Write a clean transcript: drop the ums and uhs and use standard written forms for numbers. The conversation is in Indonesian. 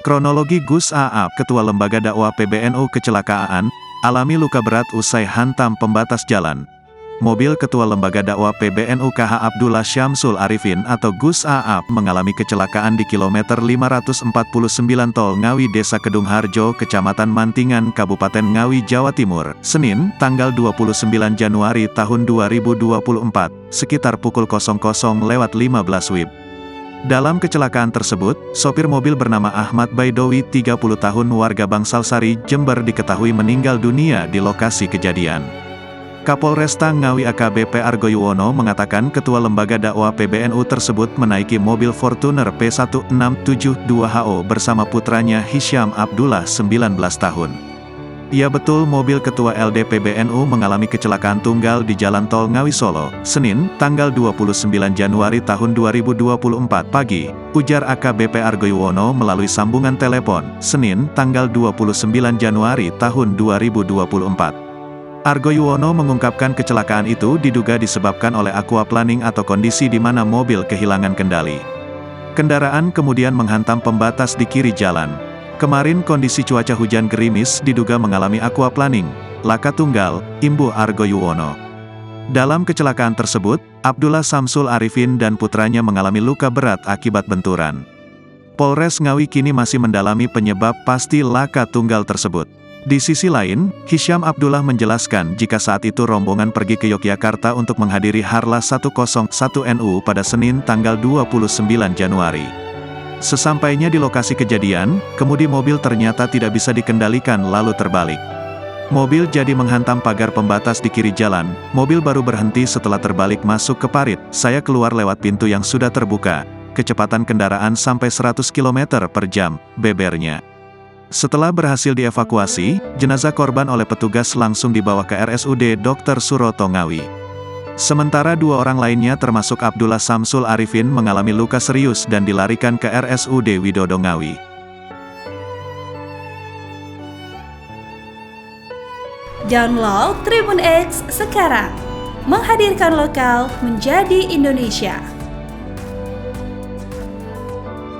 Kronologi Gus Aap, Ketua Lembaga Dakwah PBNU kecelakaan, alami luka berat usai hantam pembatas jalan. Mobil Ketua Lembaga Dakwah PBNU KH Abdullah Syamsul Arifin atau Gus Aap mengalami kecelakaan di kilometer 549 Tol Ngawi Desa Kedung Harjo, Kecamatan Mantingan, Kabupaten Ngawi, Jawa Timur, Senin, tanggal 29 Januari tahun 2024, sekitar pukul 00.15 WIB. Dalam kecelakaan tersebut, sopir mobil bernama Ahmad Baidowi, 30 tahun, warga Bangsalsari, Jember, diketahui meninggal dunia di lokasi kejadian. Kapolresta Ngawi AKBP Argo Yuwono mengatakan Ketua Lembaga Dakwah PBNU tersebut menaiki mobil Fortuner P1672HO bersama putranya Hisyam Abdullah, 19 tahun. Ya, betul, mobil Ketua LD PBNU mengalami kecelakaan tunggal di Jalan Tol Ngawi Solo, Senin, tanggal 29 Januari tahun 2024 pagi, ujar AKBP Argo Yuwono melalui sambungan telepon, Senin, tanggal 29 Januari tahun 2024. Argo Yuwono mengungkapkan kecelakaan itu diduga disebabkan oleh aquaplaning atau kondisi di mana mobil kehilangan kendali. Kendaraan kemudian menghantam pembatas di kiri jalan. Kemarin kondisi cuaca hujan gerimis diduga mengalami aquaplaning, laka tunggal, imbuh Argo Yuwono. Dalam kecelakaan tersebut, Abdullah Syamsul Arifin dan putranya mengalami luka berat akibat benturan. Polres Ngawi kini masih mendalami penyebab pasti laka tunggal tersebut. Di sisi lain, Hisyam Abdullah menjelaskan jika saat itu rombongan pergi ke Yogyakarta untuk menghadiri Harla 101 NU pada Senin tanggal 29 Januari. Sesampainya di lokasi kejadian, kemudi mobil ternyata tidak bisa dikendalikan lalu terbalik. Mobil jadi menghantam pagar pembatas di kiri jalan, mobil baru berhenti setelah terbalik masuk ke parit, saya keluar lewat pintu yang sudah terbuka, kecepatan kendaraan sampai 100 km per jam, bebernya. Setelah berhasil dievakuasi, jenazah korban oleh petugas langsung dibawa ke RSUD Dr. Suroto Ngawi. Sementara dua orang lainnya termasuk Abdullah Syamsul Arifin mengalami luka serius dan dilarikan ke RSUD Widodo Ngawi. Download Tribun X sekarang, menghadirkan lokal menjadi Indonesia.